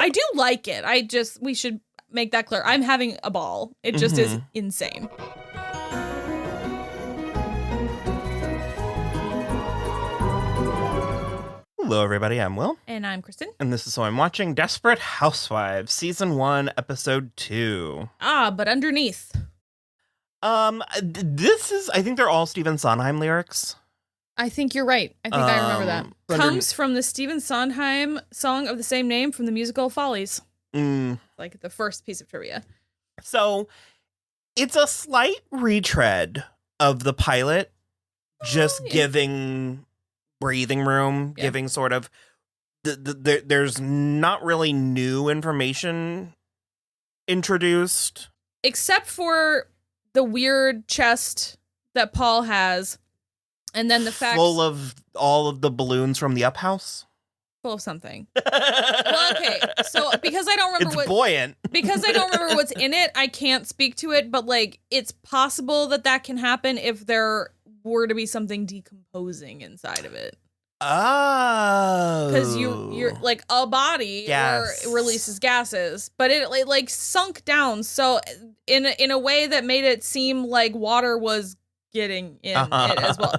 I do like it. We should make that clear. I'm having a ball. It just is insane. Hello, everybody. I'm Will. And I'm Kristin. And this is So I'm Watching Desperate Housewives, Season 1, Episode 2. But underneath. This is, I think they're all Stephen Sondheim lyrics. I think you're right. I think I remember that. Comes from the Stephen Sondheim song of the same name from the musical Follies. Like the first piece of trivia. So, it's a slight retread of the pilot, just giving breathing room, giving sort of there's not really new information introduced, except for the weird chest that Paul has, and then the fact full of all of the balloons from the Up House. Full of something. Well, okay, so because I don't remember buoyant. Because I don't remember what's in it, I can't speak to it. But like, it's possible that can happen if there were to be something decomposing inside of it. Oh, because you're like a body releases gases, but it like sunk down so in a way that made it seem like water was getting in it as well.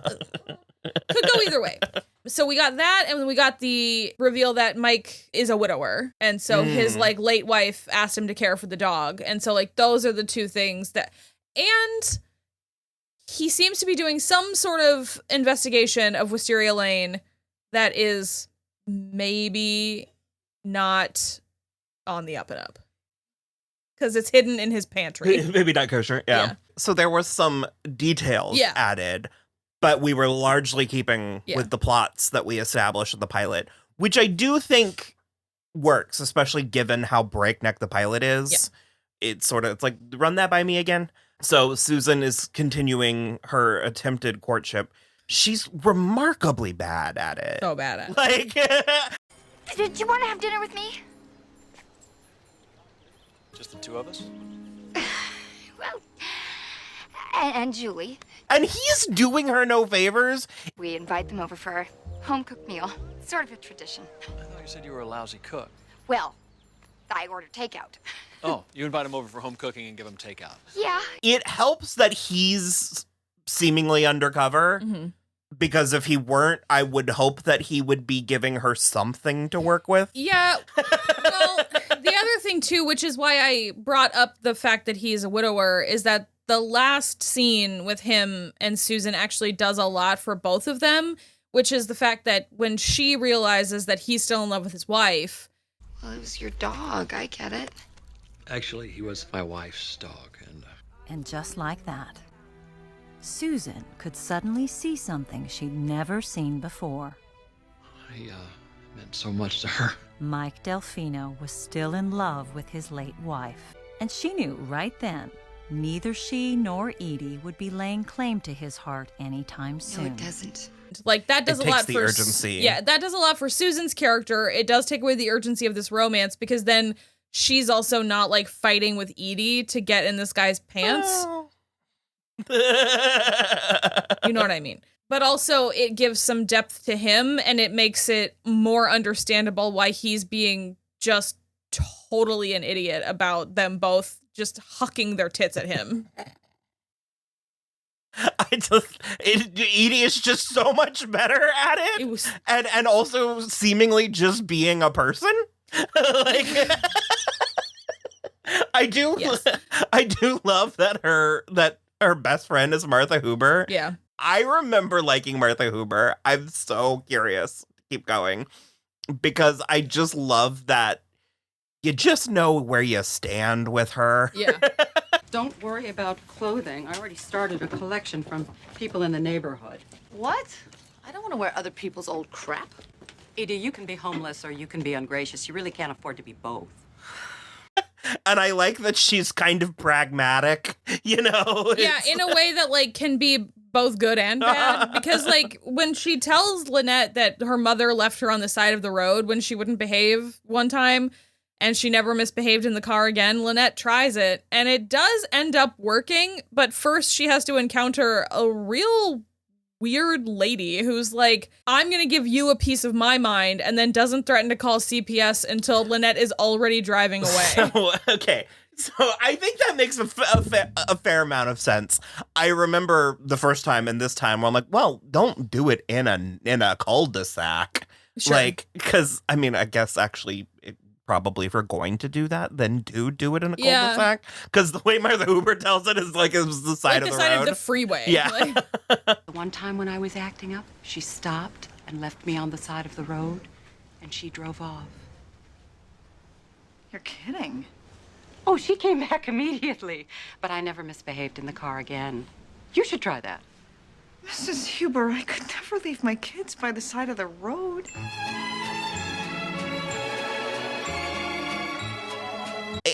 Could go either way. So we got that, and we got the reveal that Mike is a widower, and so his like late wife asked him to care for the dog, and so like those are the two things that. And he seems to be doing some sort of investigation of Wysteria Lane that is maybe not on the up and up. Because it's hidden in his pantry. Maybe not kosher, yeah. So there was some details added, but we were largely keeping with the plots that we established in the pilot, which I do think works, especially given how breakneck the pilot is. Yeah. It's like, run that by me again. So Susan is continuing her attempted courtship. She's remarkably bad at it. So bad at it. Like, Did you want to have dinner with me? Just the two of us? Well, and Julie. And he's doing her no favors. We invite them over for a home-cooked meal. Sort of a tradition. I thought you said you were a lousy cook. Well, I order takeout. Oh, you invite him over for home cooking and give him takeout. Yeah. It helps that he's seemingly undercover, because if he weren't, I would hope that he would be giving her something to work with. Yeah. Well, the other thing, too, which is why I brought up the fact that he's a widower, is that the last scene with him and Susan actually does a lot for both of them, which is the fact that when she realizes that he's still in love with his wife. Well, it was your dog. I get it. Actually, he was my wife's dog, And just like that, Susan could suddenly see something she'd never seen before. He, meant so much to her. Mike Delfino was still in love with his late wife, and she knew right then neither she nor Edie would be laying claim to his heart anytime soon. No, it doesn't. Like, that does a lot for urgency. Yeah, that does a lot for Susan's character. It does take away the urgency of this romance, because then she's also not like fighting with Edie to get in this guy's pants. Oh. You know what I mean? But also it gives some depth to him, and it makes it more understandable why he's being just totally an idiot about them both just hucking their tits at him. Edie is just so much better at it, and also seemingly just being a person. Like, I do love that her best friend is Martha Huber. Yeah, I remember liking Martha Huber. I'm so curious. Keep going, because I just love that you just know where you stand with her. Yeah. Don't worry about clothing. I already started a collection from people in the neighborhood. What? I don't want to wear other people's old crap. Edie, you can be homeless or you can be ungracious. You really can't afford to be both. And I like that she's kind of pragmatic, you know? Yeah, in a way that, like, can be both good and bad. Because, like, when she tells Lynette that her mother left her on the side of the road when she wouldn't behave one time, and she never misbehaved in the car again, Lynette tries it, and it does end up working, but first she has to encounter a real weird lady who's like, I'm going to give you a piece of my mind, and then doesn't threaten to call CPS until Lynette is already driving away. Okay. So I think that makes a fair amount of sense. I remember the first time and this time where I'm like, well, don't do it in a cul-de-sac. Sure. Like, because, I mean, I guess actually probably if we're going to do that, then do it in a cul-de-sac. Because the way Martha Hooper tells it is like it was the side of the road. Like the side of the freeway. Yeah. The one time when I was acting up, she stopped and left me on the side of the road, and she drove off. You're kidding. Oh, she came back immediately, but I never misbehaved in the car again. You should try that. Mrs. Huber, I could never leave my kids by the side of the road.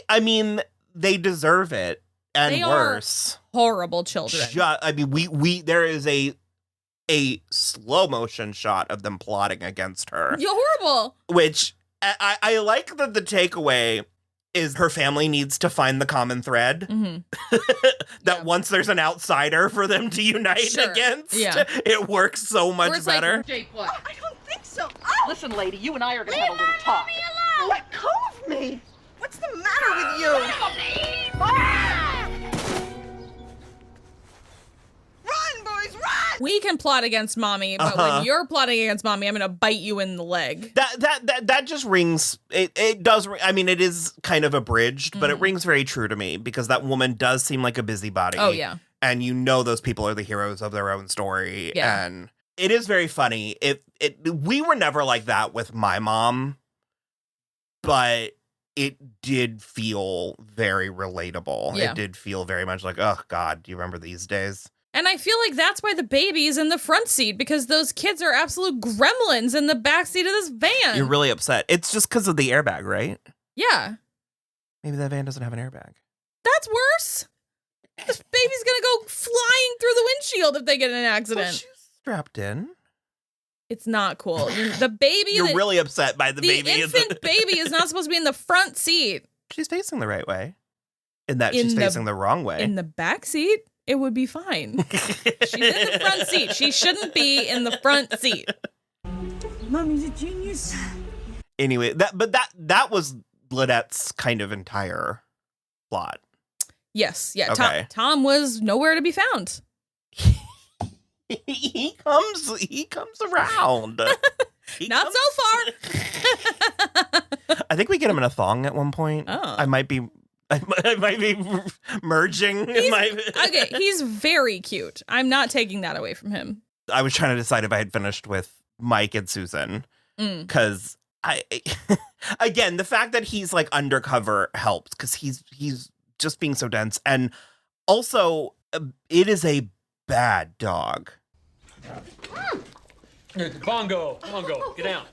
I mean, they deserve it, and they worse. Are horrible children. I mean, we there is a slow motion shot of them plotting against her. You're horrible. Which I like that the takeaway is her family needs to find the common thread. Mm-hmm. That once there's an outsider for them to unite against, it works so much better. Like, Jake, what? I don't think so. Oh! Listen, lady, you and I are going to have a little talk. Leave me alone! Let go of me! What's the matter with you? Run, boys, run! We can plot against mommy, but when you're plotting against mommy, I'm going to bite you in the leg. That just rings. It does. I mean, it is kind of abridged, but it rings very true to me because that woman does seem like a busybody. Oh, yeah. And you know those people are the heroes of their own story. Yeah. And it is very funny. We were never like that with my mom, but it did feel very relatable. Yeah. It did feel very much like, oh, God, do you remember these days? And I feel like that's why the baby's in the front seat, because those kids are absolute gremlins in the back seat of this van. You're really upset. It's just because of the airbag, right? Yeah. Maybe that van doesn't have an airbag. That's worse. This baby's going to go flying through the windshield if they get in an accident. Well, she's strapped in. It's not cool. The baby... You're really upset by the baby. The infant baby is not supposed to be in the front seat. She's facing the right way. In that she's facing the wrong way. In the back seat, it would be fine. She's in the front seat. She shouldn't be in the front seat. Mommy's a genius. Anyway, that was Lynette's kind of entire plot. Yes. Yeah. Okay. Tom was nowhere to be found. He comes around. Not so far. I think we get him in a thong at one point. Oh. I might be merging. Okay, he's very cute. I'm not taking that away from him. I was trying to decide if I had finished with Mike and Susan because again, the fact that he's like undercover helps because he's just being so dense, and also it is a bad dog. Bongo, get down.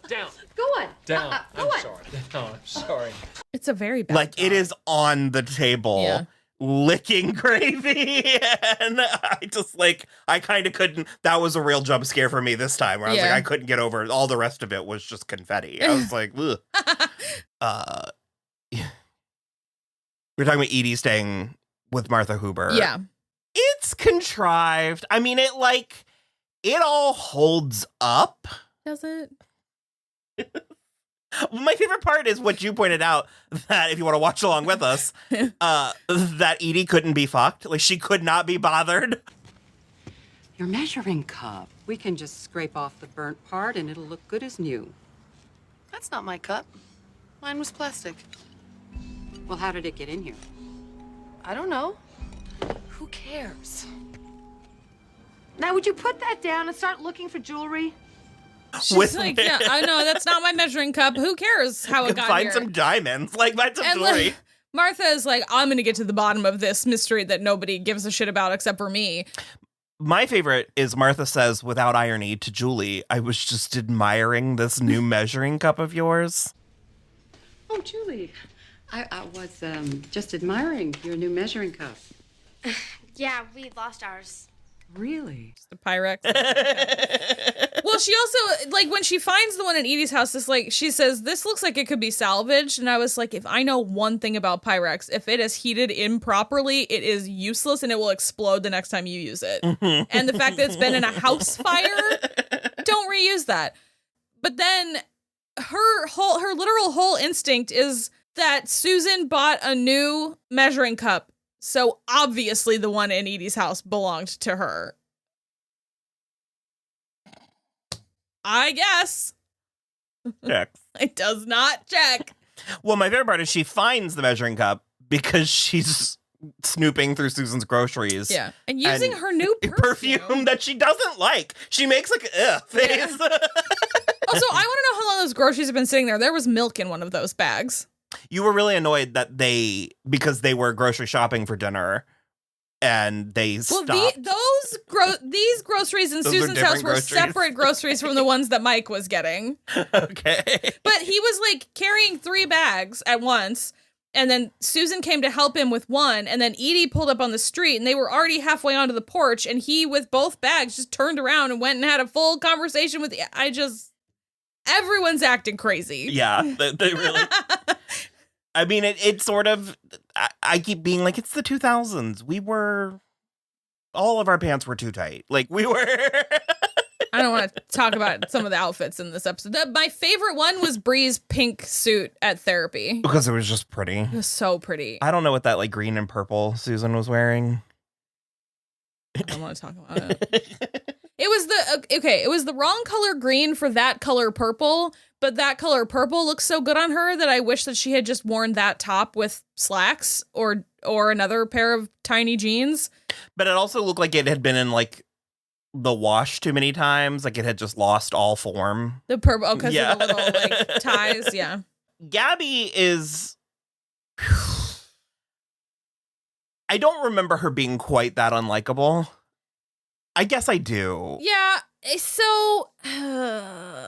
Go on. Down. Go on. Sorry. No, I'm sorry. It's a very bad Like dog. it is on the table. Yeah. Licking gravy, and I kind of couldn't. That was a real jump scare for me this time, where I was like, I couldn't get over it. All the rest of it was just confetti. I was like, ugh. We're talking about Edie staying with Martha Hooper. Yeah, it's contrived. I mean, it all holds up. does it? My favorite part is what you pointed out, that if you want to watch along with us, that Edie couldn't be fucked. Like, she could not be bothered. Your measuring cup. We can just scrape off the burnt part and it'll look good as new. That's not my cup. Mine was plastic. Well, how did it get in here? I don't know. Who cares? Now, would you put that down and start looking for jewelry? She's like, yeah, I know, that's not my measuring cup. Who cares how it got find here? some diamonds. Like, find some jewelry. Martha is like, I'm going to get to the bottom of this mystery that nobody gives a shit about except for me. My favorite is Martha says, without irony, to Julie, I was just admiring this new measuring cup of yours. Oh, Julie, I was just admiring your new measuring cup. Yeah, we lost ours. Really? Just a Pyrex. Well, she also, like, when she finds the one in Edie's house, she says, this looks like it could be salvaged. And I was like, if I know one thing about Pyrex, if it is heated improperly, it is useless and it will explode the next time you use it. And the fact that it's been in a house fire, don't reuse that. But then her literal whole instinct is that Susan bought a new measuring cup. So obviously the one in Edie's house belonged to her. I guess. Check. It does not check. Well, my favorite part is she finds the measuring cup because she's snooping through Susan's groceries. Yeah. And using her new perfume that she doesn't like. She makes like face. Yeah. Also, I want to know how long those groceries have been sitting there. There was milk in one of those bags. You were really annoyed that because they were grocery shopping for dinner and they stopped. These groceries in Susan's house were separate groceries from the ones that Mike was getting. Okay. But he was like carrying 3 bags at once. And then Susan came to help him with one. And then Edie pulled up on the street and they were already halfway onto the porch. And he, with both bags, just turned around and went and had a full conversation with everyone's acting crazy. Yeah, they really. I mean, it sort of. I keep being like, it's the 2000s. All of our pants were too tight. Like we were. I don't want to talk about some of the outfits in this episode. My favorite one was Bree's pink suit at therapy. Because it was just pretty. It was so pretty. I don't know what that like green and purple Susan was wearing. I don't want to talk about it. It was the wrong color green for that color purple, but that color purple looks so good on her that I wish that she had just worn that top with slacks or another pair of tiny jeans. But it also looked like it had been in like the wash too many times, like it had just lost all form. The purple, because of the little like ties, yeah. Gabby is. I don't remember her being quite that unlikable. I guess I do. Yeah, so...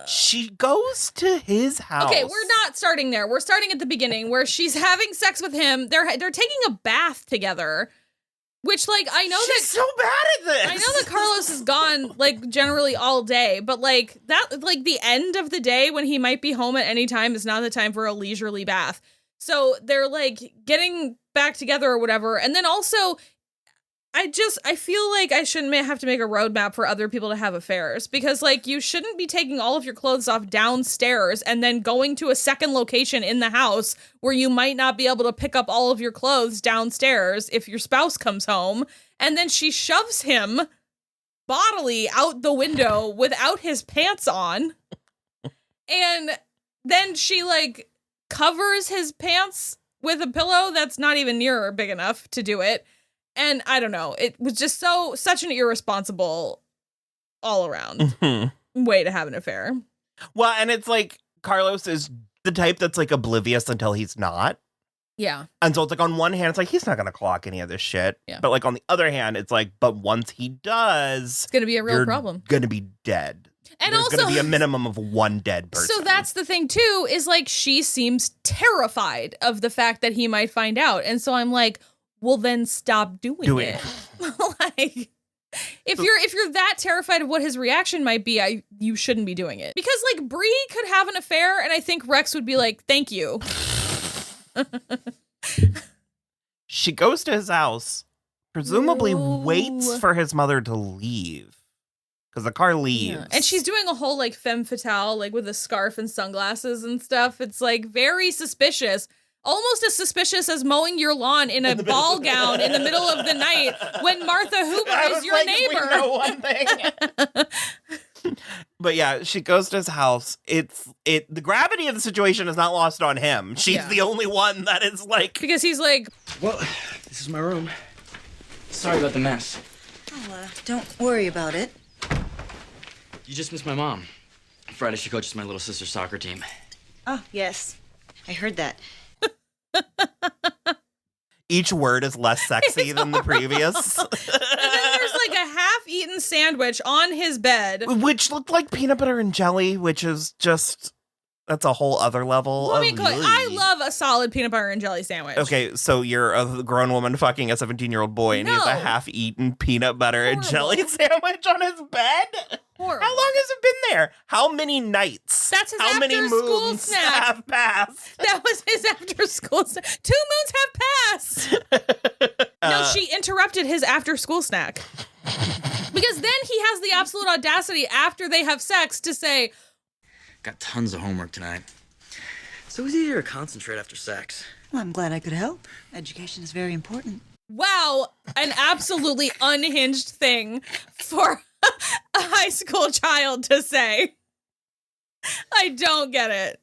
she goes to his house. Okay, we're not starting there. We're starting at the beginning where she's having sex with him. They're taking a bath together, which, like, I know she's so bad at this. I know that Carlos is gone, like, generally all day, but, like, that, like, the end of the day when he might be home at any time is not the time for a leisurely bath. So they're, like, getting back together or whatever. And then also... I feel like I shouldn't have to make a roadmap for other people to have affairs because, like, you shouldn't be taking all of your clothes off downstairs and then going to a second location in the house where you might not be able to pick up all of your clothes downstairs if your spouse comes home. And then she shoves him bodily out the window without his pants on. And then she, like, covers his pants with a pillow that's not even near big enough to do it. And I don't know, it was just such an irresponsible all around way to have an affair. Well, and it's like Carlos is the type that's like oblivious until he's not. Yeah. And so it's like on one hand, it's like he's not going to clock any of this shit. Yeah. But like on the other hand, it's like, but once he does, it's going to be a real problem. Going to be dead. And there's also going to be a minimum of one dead person. So that's the thing too, is like she seems terrified of the fact that he might find out. And so I'm like, well, then stop doing it. Like, if you're that terrified of what his reaction might be, you shouldn't be doing it. Because, like, Bree could have an affair, and I think Rex would be like, thank you. She goes to his house, presumably waits for his mother to leave. Because the car leaves. Yeah. And she's doing a whole, like, femme fatale, like, with a scarf and sunglasses and stuff. It's, like, very suspicious. Almost as suspicious as mowing your lawn in a ball gown in the middle of the night when Martha Hoover is your neighbor. We know one thing. But yeah, she goes to his house. The gravity of the situation is not lost on him. She's the only one that is like... Because he's like... Well, this is my room. Sorry about the mess. Oh, don't worry about it. You just missed my mom. Friday, she coaches my little sister's soccer team. Oh, yes. I heard that. Each word is less sexy than the previous. And then there's like a half-eaten sandwich on his bed. Which looked like peanut butter and jelly, which is just... That's a whole other level of... I love a solid peanut butter and jelly sandwich. Okay, so you're a grown woman fucking a 17-year-old boy, and he has a half-eaten peanut butter and jelly sandwich on his bed? Horrible. How long has it been there? How many nights? That's his How many after-school moons snack. have passed? That was his after-school snack. 2 moons have passed. No, she interrupted his after-school snack. Because then he has the absolute audacity after they have sex to say, got tons of homework tonight. So it's easier to concentrate after sex. Well, I'm glad I could help. Education is very important. wow, an absolutely unhinged thing for a high school child to say. I don't get it.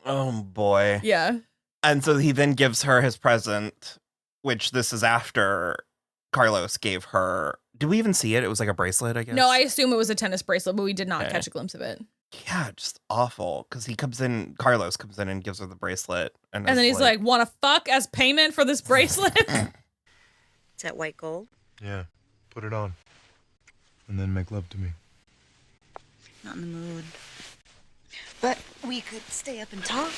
Oh, boy. Yeah. And so he then gives her his present, which this is after Carlos gave her. Do we even see it? It was like a bracelet, I guess. No, I assume it was a tennis bracelet, but we did not catch a glimpse of it. Yeah, just awful. Because Carlos comes in and gives her the bracelet. And then he's like, want to fuck as payment for this bracelet? Is that white gold? Yeah, put it on. And then make love to me. Not in the mood. But we could stay up and talk.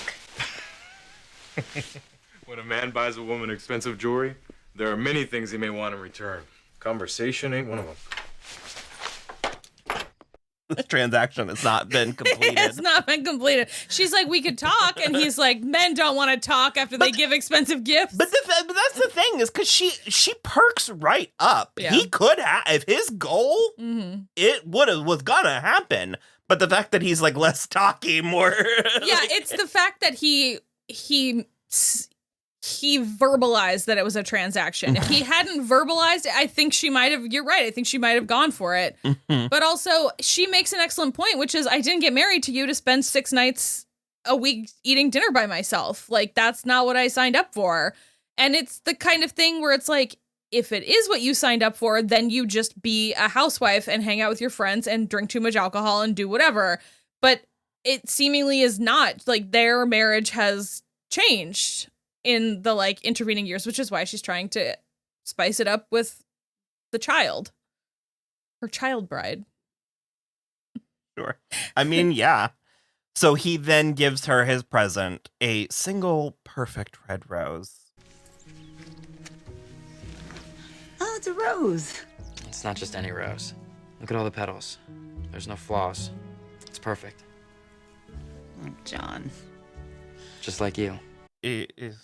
When a man buys a woman expensive jewelry, there are many things he may want in return. Conversation ain't one of them. This transaction has not been completed. It's not been completed. She's like, we could talk. And he's like, men don't want to talk after they give expensive gifts. But that's the thing is because she perks right up. Yeah. He could have, if his goal, it was gonna happen. But the fact that he's like less talky, more. Yeah, it's the fact that he verbalized that it was a transaction. If he hadn't verbalized it, I think she might have, you're right, I think she might have gone for it. But also, she makes an excellent point, which is, I didn't get married to you to spend 6 nights a week eating dinner by myself. Like, that's not what I signed up for. And it's the kind of thing where it's like, if it is what you signed up for, then you just be a housewife and hang out with your friends and drink too much alcohol and do whatever. But it seemingly is not. Like, their marriage has changed in the like intervening years, which is why she's trying to spice it up with the child, her child bride. Sure. I mean, yeah. So he then gives her his present, a single perfect red rose. Oh, it's a rose. It's not just any rose. Look at all the petals. There's no flaws. It's perfect. Oh, John. Just like you. It is.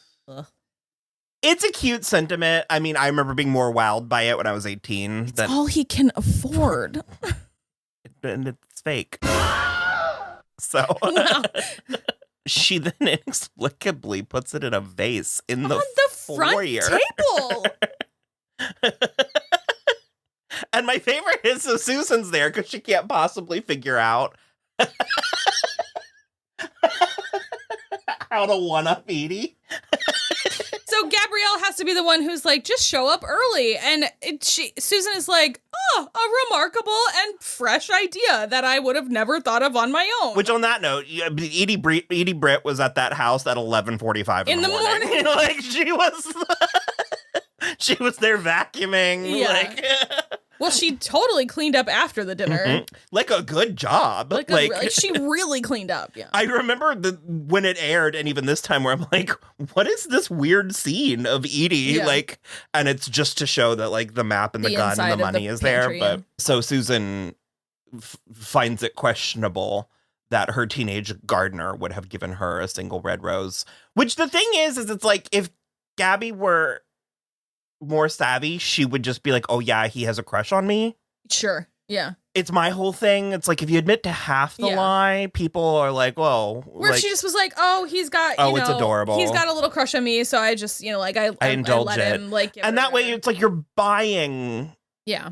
It's a cute sentiment. I mean, I remember being more wowed by it when I was 18. It's all he can afford. And it's fake. So she then inexplicably puts it in a vase in the front foyer. Table. And my favorite is so Susan's there because she can't possibly figure out how to one-up Edie. So Gabrielle has to be the one who's like, just show up early. And Susan is like, oh, a remarkable and fresh idea that I would have never thought of on my own. Which on that note, Edie Britt was at that house at 11:45 in the morning. Like she was there vacuuming. Yeah. Like well, she totally cleaned up after the dinner. Like a good job. Like she really cleaned up. Yeah. I remember when it aired, and even this time where I'm like, what is this weird scene of Edie? Yeah. Like, and it's just to show that like the map and the gun and the money is there. But so Susan finds it questionable that her teenage gardener would have given her a single red rose. Which the thing is it's like if Gabby were more savvy, she would just be like, oh yeah, he has a crush on me. Sure. Yeah. It's my whole thing. It's like if you admit to half the lie, people are like, whoa. Where she just was like, oh, he's got, it's adorable. He's got a little crush on me, so I just, like I indulge let it. him like. And that way it's like you're buying. Yeah.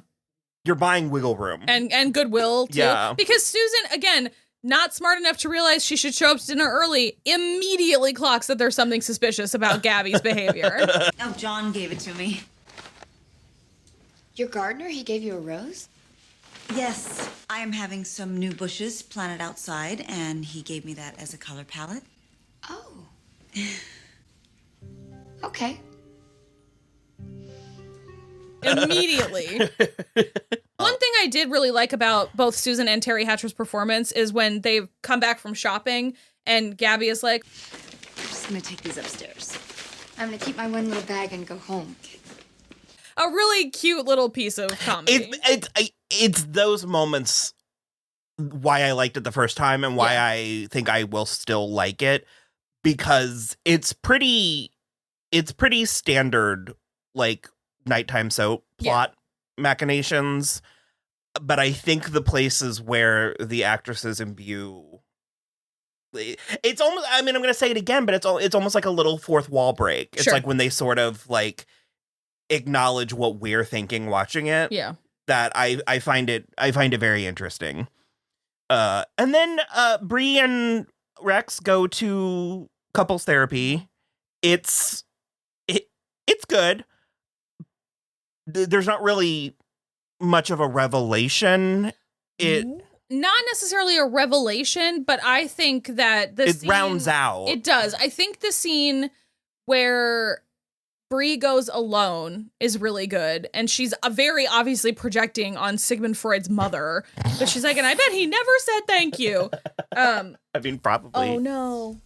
You're buying wiggle room. And goodwill too. Yeah. Because Susan, again, not smart enough to realize she should show up to dinner early, immediately clocks that there's something suspicious about Gabby's behavior. Oh, John gave it to me. Your gardener, he gave you a rose? Yes. I am having some new bushes planted outside, and he gave me that as a color palette. Oh. Okay. Immediately. One thing I did really like about both Susan and Terry Hatcher's performance is when they've come back from shopping and Gabby is like, I'm just gonna take these upstairs. I'm gonna keep my one little bag and go home. A really cute little piece of comedy. It's those moments why I liked it the first time and why I think I will still like it, because it's pretty standard, like, nighttime soap plot machinations. But I think the places where the actresses imbue, it's almost, I mean, I'm going to say it again, but it's almost like a little fourth wall break. It's like when they sort of like acknowledge what we're thinking watching it. Yeah. That I find it very interesting. And then Bree and Rex go to couples therapy. It's good. There's not really much of a revelation. Not necessarily a revelation, but I think that it rounds out. It does. I think the scene where Bree goes alone is really good, and she's very obviously projecting on Sigmund Freud's mother. But she's like, and I bet he never said thank you. I mean, probably. Oh no!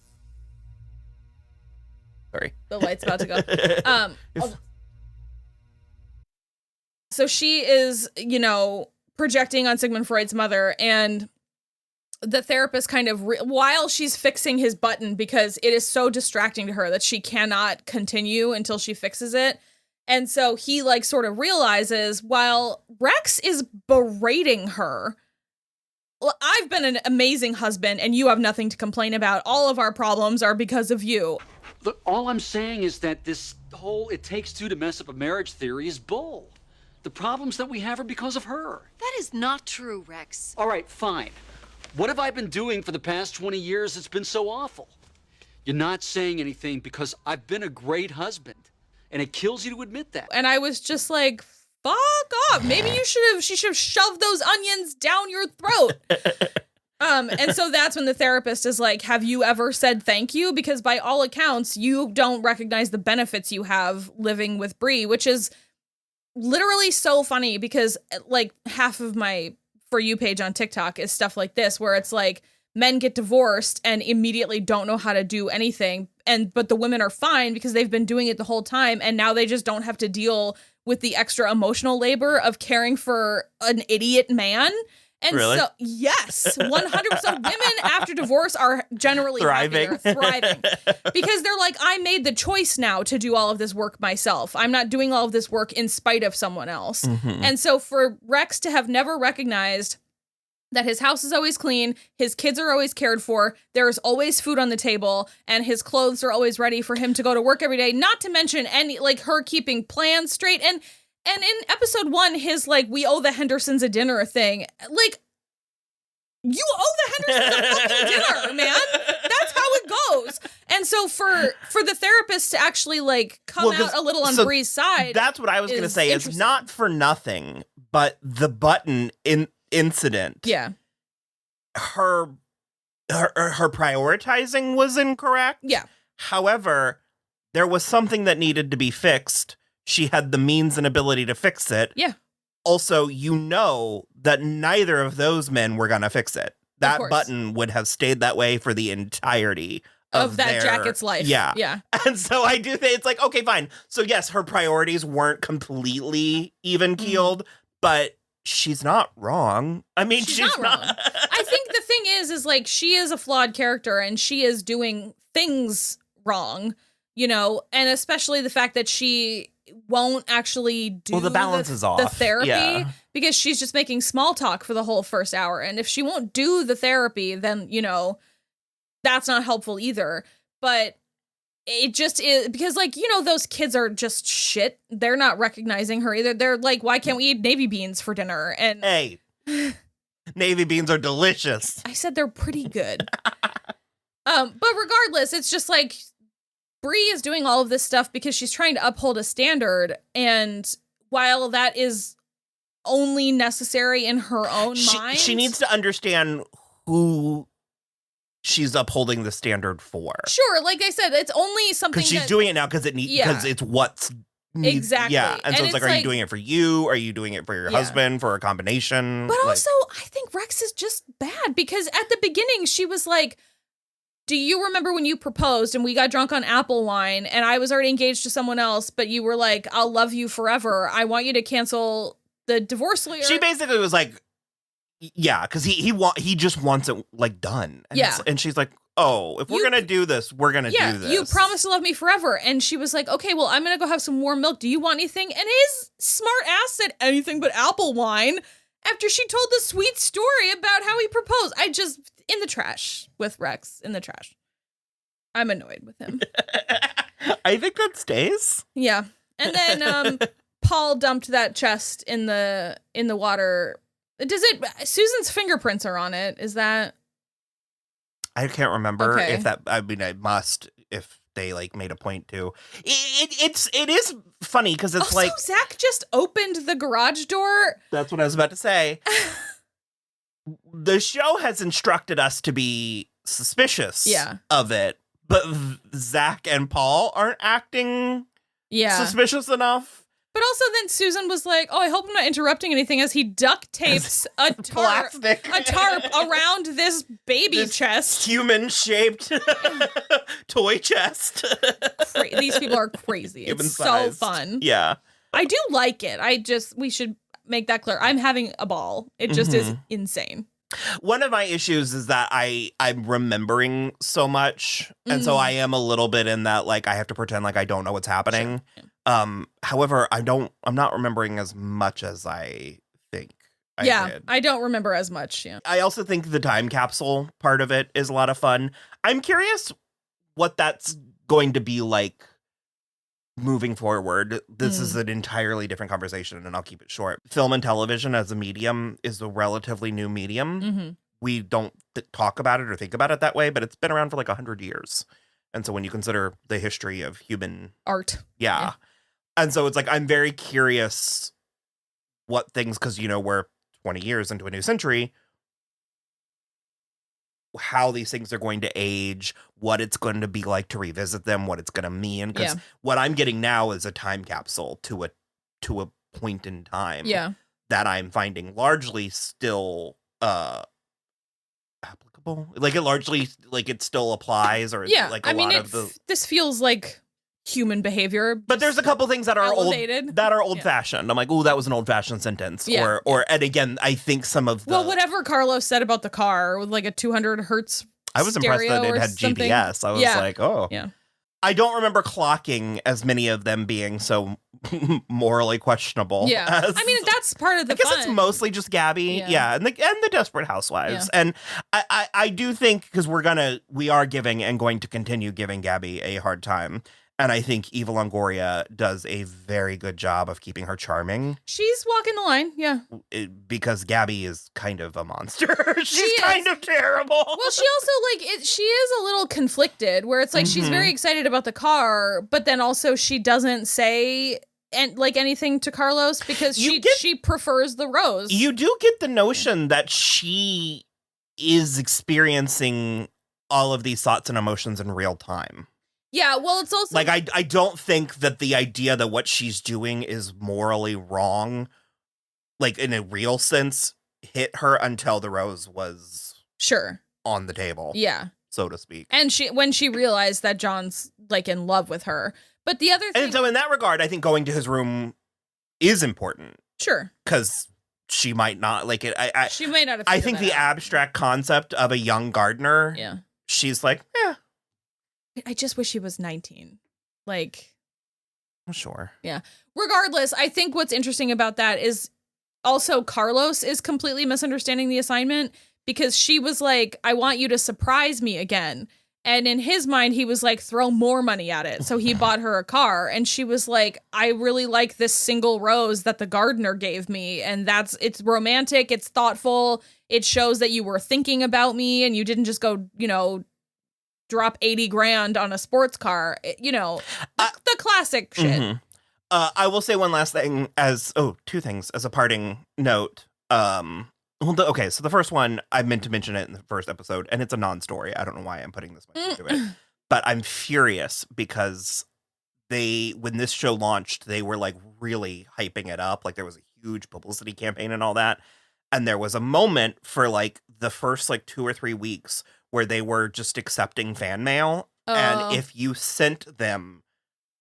Sorry, the light's about to go. So she is, projecting on Sigmund Freud's mother, and the therapist kind of, while she's fixing his button, because it is so distracting to her that she cannot continue until she fixes it. And so he like sort of realizes while Rex is berating her, well, I've been an amazing husband and you have nothing to complain about. All of our problems are because of you. Look, all I'm saying is that this whole it takes two to mess up a marriage theory is bull. The problems that we have are because of her. That is not true, Rex. All right, fine. What have I been doing for the past 20 years that's been so awful? You're not saying anything because I've been a great husband, and it kills you to admit that. And I was just like, fuck off. Maybe she should have shoved those onions down your throat. And so that's when the therapist is like, have you ever said thank you? Because by all accounts, you don't recognize the benefits you have living with Bree, which is literally so funny because like half of my For You page on TikTok is stuff like this, where it's like men get divorced and immediately don't know how to do anything. But the women are fine because they've been doing it the whole time. And now they just don't have to deal with the extra emotional labor of caring for an idiot man. And really? So, yes, 100%. Women after divorce are generally thriving. Thriving. Because they're like, I made the choice now to do all of this work myself. I'm not doing all of this work in spite of someone else. Mm-hmm. And so for Rex to have never recognized that his house is always clean, his kids are always cared for, there's always food on the table, and his clothes are always ready for him to go to work every day, not to mention any like her keeping plans straight. And in episode 1, his like, we owe the Hendersons a dinner thing. Like, you owe the Hendersons a fucking dinner, man. That's how it goes. And so for the therapist to actually like come out a little on Bree's side. That's what I was going to say. It's not for nothing, but the button incident. Yeah. Her prioritizing was incorrect. Yeah. However, there was something that needed to be fixed. She had the means and ability to fix it. Yeah. Also, that neither of those men were going to fix it. That button would have stayed that way for the entirety of that jacket's life. Yeah. Yeah. And so I do think it's like, okay, fine. So yes, her priorities weren't completely even keeled, but she's not wrong. I mean, she's not wrong. I think the thing is like she is a flawed character and she is doing things wrong, and especially the fact that she won't actually do the balance is off. The therapy because she's just making small talk for the whole first hour. And if she won't do the therapy, then, that's not helpful either. But it just is because like, those kids are just shit. They're not recognizing her either. They're like, why can't we eat navy beans for dinner? And hey, navy beans are delicious. I said they're pretty good. But regardless, it's just like, Bree is doing all of this stuff because she's trying to uphold a standard, and while that is only necessary in her own mind, she needs to understand who she's upholding the standard for. Sure, like I said, it's only something because she's doing it now because it's what's exactly. Yeah, and so it's like, are you doing it for you? Are you doing it for your husband? For a combination? But also, I think Rex is just bad because at the beginning she was like, do you remember when you proposed and we got drunk on apple wine and I was already engaged to someone else, but you were like, I'll love you forever. I want you to cancel the divorce lawyer. She basically was like, Yeah, because he just wants it like done. And she's like, oh, if we're going to do this, we're going to do this. You promised to love me forever. And she was like, okay, well, I'm going to go have some warm milk. Do you want anything? And his smart ass said anything but apple wine after she told the sweet story about how he proposed. In the trash with Rex, in the trash. I'm annoyed with him. I think that stays. Yeah. And then Paul dumped that chest in the water. Susan's fingerprints are on it. Is that? I can't remember if that, I mean, I must, if they like made a point to. It is funny because it's like. Zach just opened the garage door. That's what I was about to say. The show has instructed us to be suspicious of it, but Zach and Paul aren't acting suspicious enough. But also then Susan was like, oh, I hope I'm not interrupting anything as he duct tapes a tarp around this baby chest. Human-shaped toy chest. These people are crazy. It's so fun. Yeah. I do like it. We should make that clear. I'm having a ball. It just is insane. One of my issues is that I'm remembering so much. And so I am a little bit in that, like, I have to pretend like I don't know what's happening. Sure. However, I'm not remembering as much as I think I did. I don't remember as much. Yeah. I also think the time capsule part of it is a lot of fun. I'm curious what that's going to be like moving forward. This is an entirely different conversation, and I'll keep it short. Film and television as a medium is a relatively new medium. Mm-hmm. We don't talk about it or think about it that way, but it's been around for like 100 years. And so when you consider the history of human art. Yeah. And so it's like, I'm very curious what things, because, we're 20 years into a new century, how these things are going to age, what it's going to be like to revisit them, what it's going to mean. Because what I'm getting now is a time capsule to a point in time that I'm finding largely still applicable. Like, it largely, like, it still applies, or like this feels like human behavior. But there's a couple things that are old fashioned. I'm like, oh, that was an old fashioned sentence. Yeah. Or and again, I think some of the whatever Carlos said about the car with like a 200 hertz. I was impressed that it had something. GPS. I was like, oh. Yeah. I don't remember clocking as many of them being so morally questionable. Yeah. I mean, that's part of the I guess fun. it's mostly just Gabby. Yeah. And the Desperate Housewives. Yeah. And I do think, because we are giving and going to continue giving Gabby a hard time. And I think Eva Longoria does a very good job of keeping her charming. She's walking the line, yeah. Because Gabby is kind of a monster. She's kind of terrible. Well, she also, she is a little conflicted, where it's like she's very excited about the car, but then also she doesn't say anything to Carlos because she prefers the rose. You do get the notion that she is experiencing all of these thoughts and emotions in real time. Yeah, well, it's also... Like, I don't think that the idea that what she's doing is morally wrong, like, in a real sense, hit her until the rose was... Sure. On the table. Yeah. So to speak. And when she realized that John's, like, in love with her. But the other thing... And so in that regard, I think going to his room is important. Sure. Because she might not, like, it. She might not have... I think the abstract concept of a young gardener... Yeah. She's like, yeah. I just wish he was 19. Like, sure. Yeah. Regardless, I think what's interesting about that is also Carlos is completely misunderstanding the assignment, because she was like, I want you to surprise me again. And in his mind, he was like, throw more money at it. So he bought her a car. And she was like, I really like this single rose that the gardener gave me. And it's romantic. It's thoughtful. It shows that you were thinking about me and you didn't just go, drop 80 grand on a sports car, the classic shit. Mm-hmm. I will say one last thing two things as a parting note. Okay, so the first one, I meant to mention it in the first episode, and it's a non-story. I don't know why I'm putting this much into it, but I'm furious because when this show launched, they were like really hyping it up. Like, there was a huge publicity campaign and all that. And there was a moment for like the first like 2 or 3 weeks where they were just accepting fan mail. And if you sent them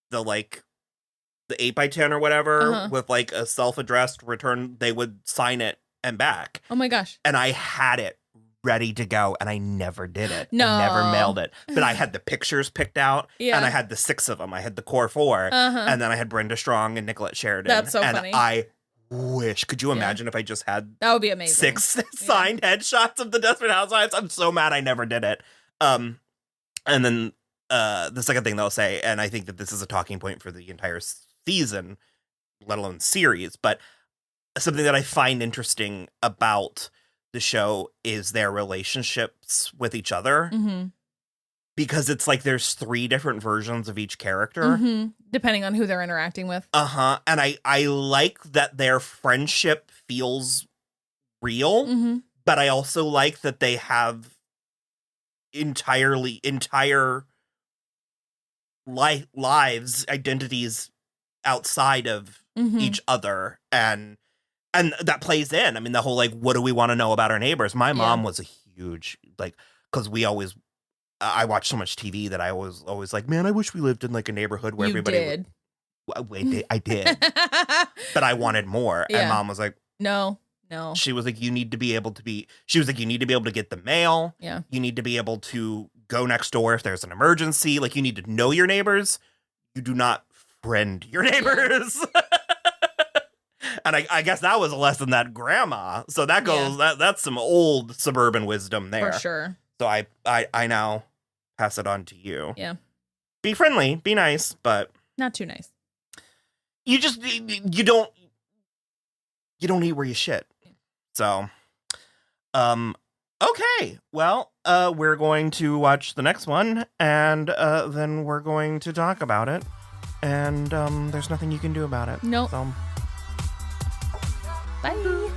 the 8x10 or whatever with like a self-addressed return, they would sign it and back. Oh my gosh. And I had it ready to go, and I never did it. No. I never mailed it. But I had the pictures picked out, Yeah. and I had the 6 of them. I had the core 4, and then I had Brenda Strong and Nicolette Sheridan. That's so and funny. I wish, could you imagine if I just had that would be amazing. 6 signed headshots of the Desperate Housewives? I'm so mad I never did it. And then the second thing they'll say, and I think that this is a talking point for the entire season, let alone series, but something that I find interesting about the show is their relationships with each other. Mm-hmm. Because it's like there's 3 different versions of each character. Mm-hmm. Depending on who they're interacting with. Uh-huh. And I like that their friendship feels real, but I also like that they have entire lives, identities outside of each other, and that plays in. I mean, the whole, like, what do we want to know about our neighbors? My mom was a huge, like, because I watched so much TV that I was always like, man, I wish we lived in, like, a neighborhood where everybody did. Wait, I did. But I wanted more. Yeah. And Mom was like, no. She was like, you need to be able to get the mail. Yeah. You need to be able to go next door if there's an emergency. Like, you need to know your neighbors. You do not friend your neighbors. And I guess that was a lesson that grandma. So that goes, that's some old suburban wisdom there. For sure. So I now pass it on to you. Yeah. Be friendly, be nice, but not too nice. You don't eat where you shit. So, okay. Well, we're going to watch the next one, and then we're going to talk about it. And there's nothing you can do about it. Nope. So. Bye.